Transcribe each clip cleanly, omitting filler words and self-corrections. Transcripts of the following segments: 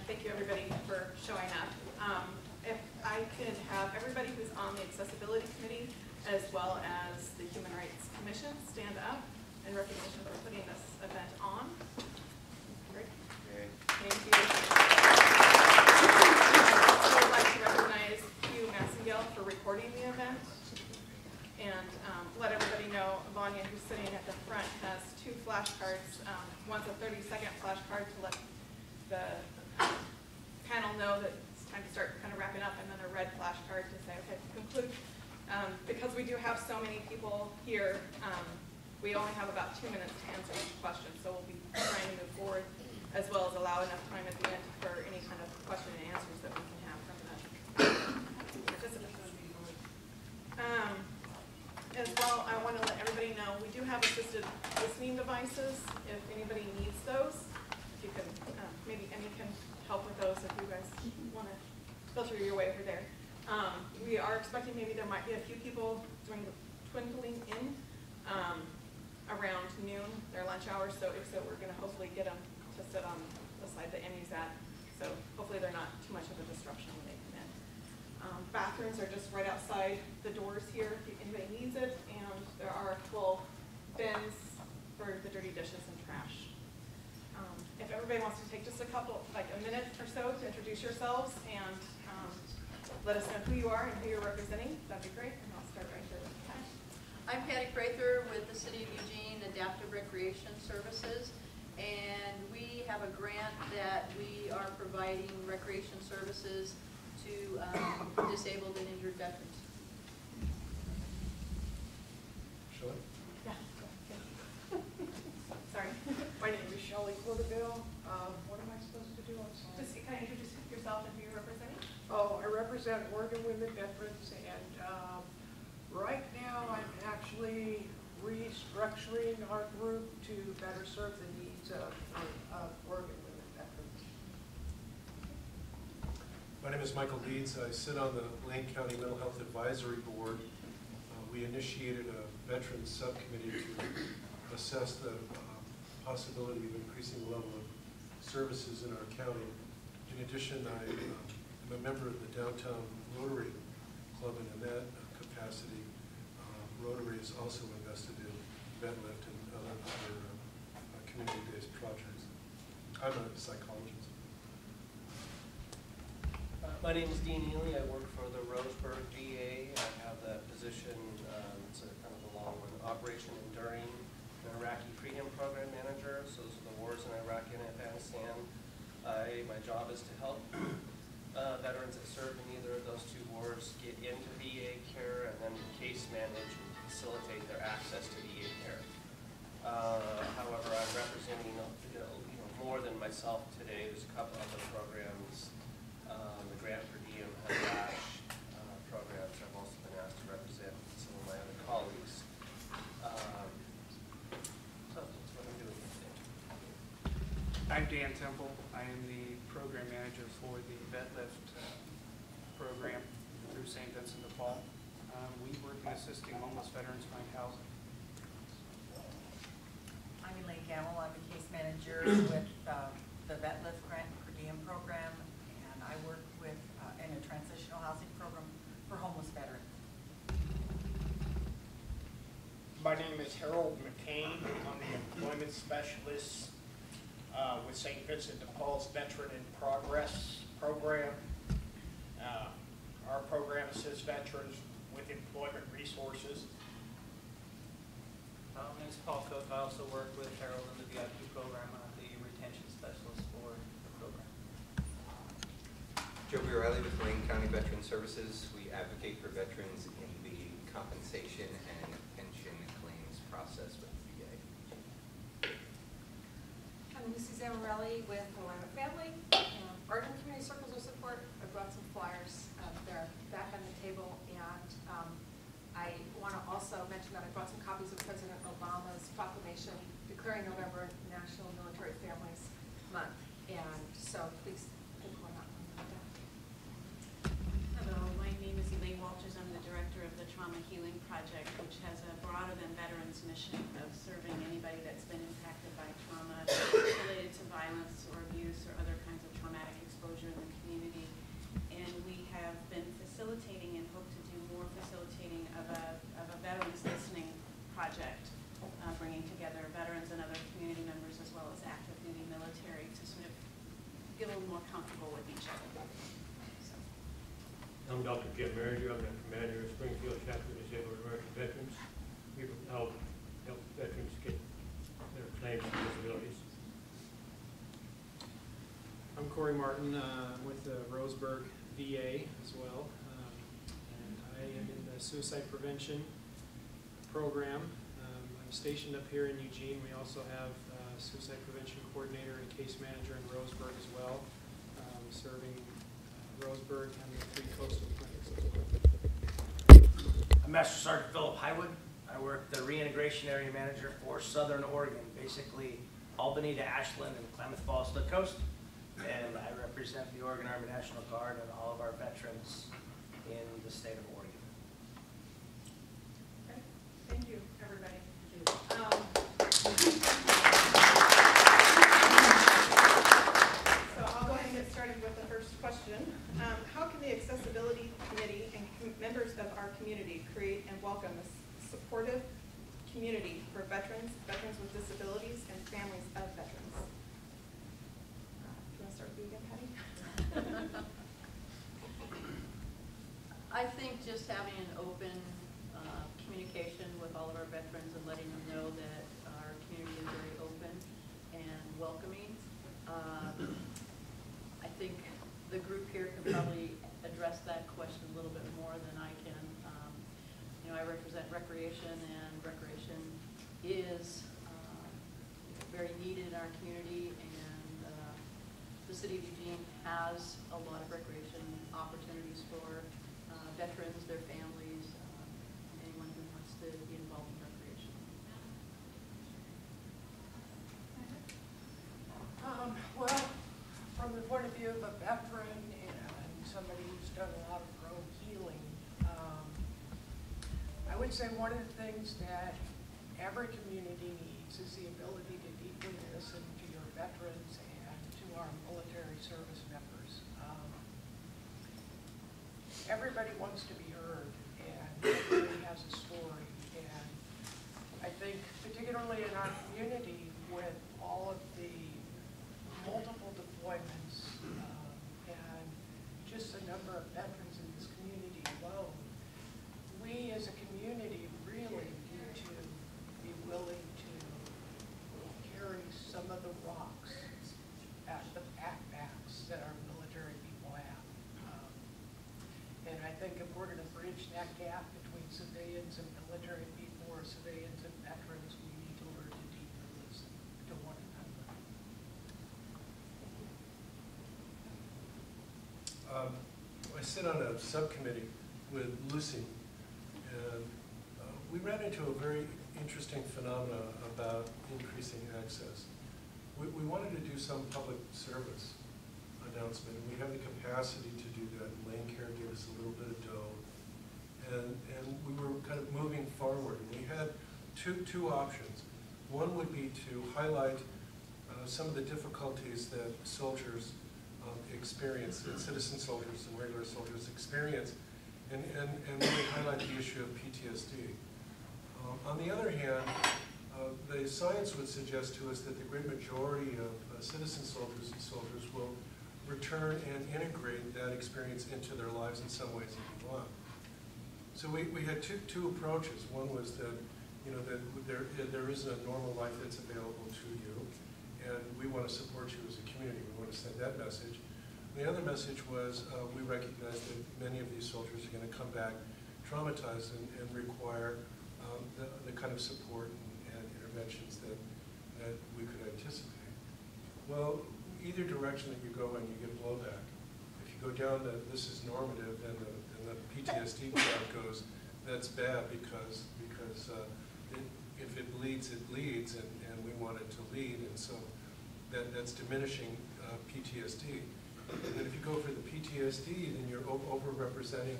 thank you everybody for showing up. If I could have everybody who's on the Accessibility Committee as well as the Human Rights Commission stand up in recognition for putting this event on. Great. Okay. Thank you. I would like to recognize Hugh Massengale for recording the event. And let everybody know, Vanya, who's sitting at the front, has 2 flashcards. One's a 30-second flashcard to let the panel know that it's time to start kind of wrapping up, and then a red flashcard to say, okay, conclude. Because we do have so many people here, we only have about 2 minutes to answer each question, so we'll be trying to move forward, as well as allow enough time at the end for any kind of question and answers that we can have from the participants. As well, I want to let everybody know we do have assisted listening devices if anybody needs those. If you can, maybe Emmy can help with those if you guys want to filter your way over there. We are expecting maybe there might be a few people dwindling in around noon, their lunch hour. So if so, we're going to hopefully get them to sit on the side that Emmy's at. So hopefully they're not too much of a disruption when they come in. Bathrooms are just right outside the doors here if anybody needs it, and there are full bins for the dirty dishes and trash. If everybody wants to take just a minute or so to introduce yourselves and let us know who you are and who you're representing, that'd be great, and I'll start right here with Pat. I'm Patty Prather with the City of Eugene Adaptive Recreation Services, and we have a grant that we are providing recreation services to disabled and injured veterans. Shelley? Yeah. Sorry. My name is Shelley Corteville. What am I supposed to do? I'm sorry. Just kind of introduce yourself and who you're representing. Oh, I represent Oregon Women Veterans, and right now I'm actually restructuring our group to better serve the needs of Oregon Women Veterans. My name is Michael Leeds. I sit on the Lane County Mental Health Advisory Board. We initiated a veterans subcommittee to assess the possibility of increasing the level of services in our county. In addition, I am a member of the Downtown Rotary Club, and in that capacity, Rotary is also invested in VetLift and other community-based projects. I'm a psychologist. My name is Dean Ehly. I work for the Roseburg VA. I have that position, it's a kind of a long one, Operation Enduring, an Iraqi Freedom Program Manager. So those are the wars in Iraq and Afghanistan. My job is to help veterans that served in either of those 2 wars get into VA care and then case manage and facilitate their access to VA care. However, I'm representing more than myself today. There's a couple other programs. The Grant for Diem has DASH programs I've also been asked to represent some of my other colleagues. So that's what I'm doing today. I'm Dan Temple. I am the program manager for the VetLift program through St. Vincent de Paul. We work in assisting homeless veterans find housing. I'm Elaine Gamble. I'm the case manager with the VetLift Grant per Diem program, and I work with in a transitional housing program for homeless veterans. My name is Harold McCain. I'm the employment specialist with St. Vincent de Paul's Veteran in Progress program. Our program assists veterans with employment resources. My name is Paul Cook. I also work with Harold in the VIP program. I'm the retention specialist for the program. Zammareli with Lane County Veteran Services. We advocate for veterans in the compensation and pension claims process with the VA. I'm Lucy Zammareli with the Willamette Family. Oregon Community Circles of Support. I brought some flyers. They're back on the table, and I want to also mention that I brought some copies of President Obama's proclamation declaring November National Military Families Month, and so please take one out. Hello, my name is Elaine Walters. I'm the director of the Trauma Healing Project, which has a broader than veterans mission of serving anybody that's been impacted by trauma related to violence or abuse or other kinds of traumatic experiences. feeling more comfortable with each other. So, I'm Dr. Jim Merringer. I'm the commander of Springfield Chapter of Disabled American Veterans. We help veterans get their claims for disabilities. I'm Corey Martin with the Roseburg VA as well, and I am in the suicide prevention program. I'm stationed up here in Eugene. We also have a suicide prevention coordinator and case manager in Roseburg as well, serving Roseburg and the 3 coastal clinics as well. I'm Master Sergeant Philip Highwood. I work the reintegration area manager for Southern Oregon, basically Albany to Ashland and Klamath Falls to the coast. And I represent the Oregon Army National Guard and all of our veterans in the state of Oregon. Okay. Thank you, everybody. So I'll go ahead and get started with the first question. How can the Accessibility Committee and members of our community create and welcome a supportive community for veterans, veterans with disabilities, and families of veterans? Do you want to start with you again, Patty? I think just having an open communication with all of our veterans and letting them know that our community is very open and welcoming. I think the group here can probably address that question a little bit more than I can. You know, I represent recreation, and recreation is very needed in our community, and the city of Eugene has a lot of recreation opportunities for veterans, their families, anyone who wants to be involved in recreation. Well, from the point of view of a veteran and somebody who's done a lot of her own healing, I would say one of the things that every community needs is the ability to deeply listen to your veterans and to our military service members. Everybody wants to be heard, and everybody has a story. And I think particularly in our community with all of the multiple deployments and just the number of veterans in this community alone, we as a community really need to be willing to carry some of the rocks at the backpacks that our military people have. And I think if we're going to bridge that gap between civilians and military people, or civilians and veterans, we need to learn to deeply listen to one another. I sit on a subcommittee with Lucy, and we ran into a very interesting phenomena about increasing access. We wanted to do some public service announcement, and we have the capacity to do that. Lane Care gave us a little bit of dough, and we were kind of moving forward. And we had two options. One would be to highlight some of the difficulties that soldiers experience, citizen soldiers and regular soldiers experience, and really highlight the issue of PTSD. On the other hand, the science would suggest to us that the great majority of citizen soldiers and soldiers will return and integrate that experience into their lives in some ways if you want. So we had two approaches. One was that, you know, that there is a normal life that's available to you, and we want to support you as a community. We want to send that message. And the other message was we recognize that many of these soldiers are going to come back traumatized and require the kind of support and interventions that we could anticipate. Well, either direction that you go in, you get blowback. If you go down the this is normative and the PTSD crowd goes, that's bad because if it bleeds, and we want it to lead, and so that's diminishing PTSD. And then if you go for the PTSD, then you're over-representing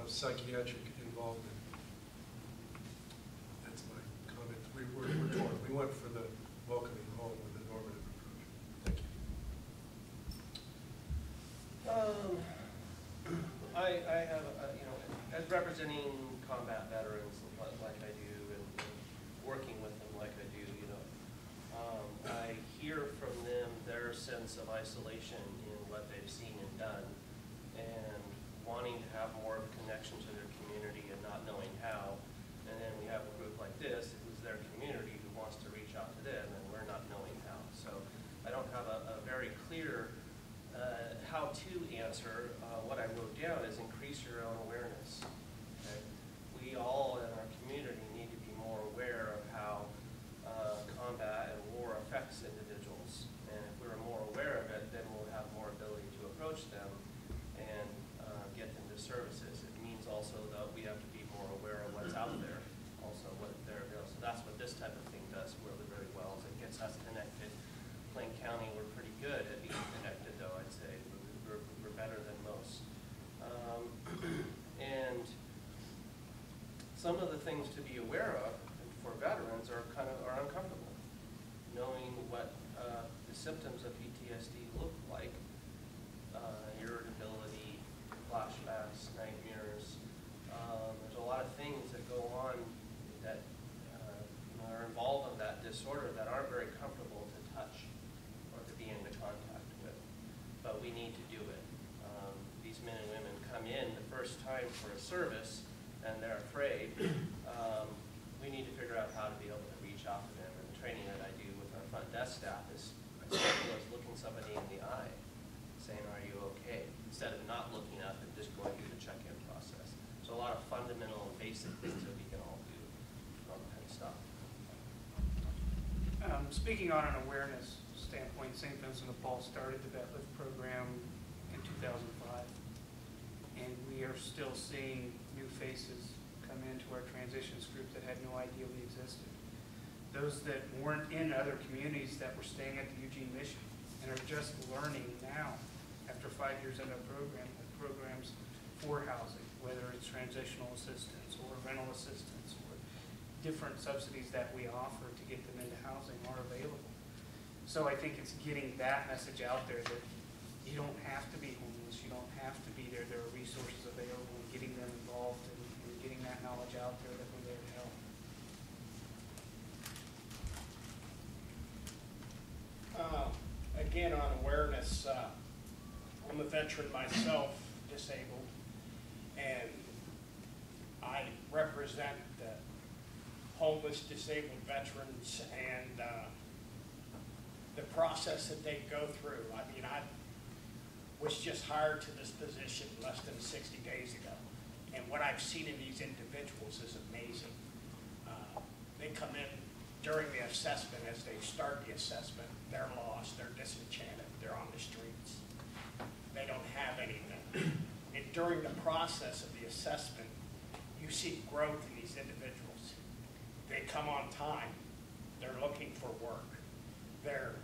psychiatric involvement. That's my comment. We're torn. We went for the welcoming home with the normative approach. Thank you. I have, you know, as representing combat veterans like I do, and working with them like I do, you know, I hear from them their their sense of isolation in what they've seen and done, and wanting to have more of a connection to their community and not knowing how. And then we have a group like this, who's their community, who wants to reach out to them, and we're not knowing how. So I don't have a very clear how-to answer. What I wrote down is increase your own awareness. Okay? We all in our community need to be more aware of how combat and war affects individuals. And if we're more aware of it, then we'll have more ability to approach them and get them to services. It means also that we have to be more aware of what's out there, also what they're available. So that's what this type of thing does really, really well, is it gets us connected. Plain County, we're pretty good at being connected, though, I'd say. We're better than most. And some of the things to be aware of for veterans are uncomfortable. Knowing what the symptoms of PTSD look like, irritability, flashbacks, nightmares. There's a lot of things that go on that are involved in that disorder that aren't very comfortable to touch or to be into contact with. But we need to do it. These men and women come in the first time for a service and they're afraid. We need to figure out how to be able to reach out to them. And the training that I do with our front desk staff is as simple as looking somebody in the eye, saying, "Are you okay?" Instead of not looking up and just going through the check-in process. So a lot of fundamental and basic things that we can all do on that kind of stuff. Speaking on an awareness standpoint, St. Vincent de Paul started the VetLift program in 2005, and we are still seeing new faces come into our transitions group that had no idea we existed. Those that weren't in other communities that were staying at the Eugene mission and are just learning now, after 5 years into a program, that programs for housing, whether it's transitional assistance or rental assistance or different subsidies that we offer to get them into housing are available. So I think it's getting that message out there that you don't have to be homeless, you don't have to be there. There are resources available, and getting them involved and getting that knowledge out there that we're there to help. Again, on awareness, I'm a veteran myself, disabled, and I represent the homeless, disabled veterans and the process that they go through. I mean, I was just hired to this position less than 60 days ago, and what I've seen in these individuals is amazing. They come in during the assessment. As they start the assessment, they're lost, they're disenchanted, they're on the streets. They don't have anything. And during the process of the assessment, you see growth in these individuals. They come on time, they're looking for work, they're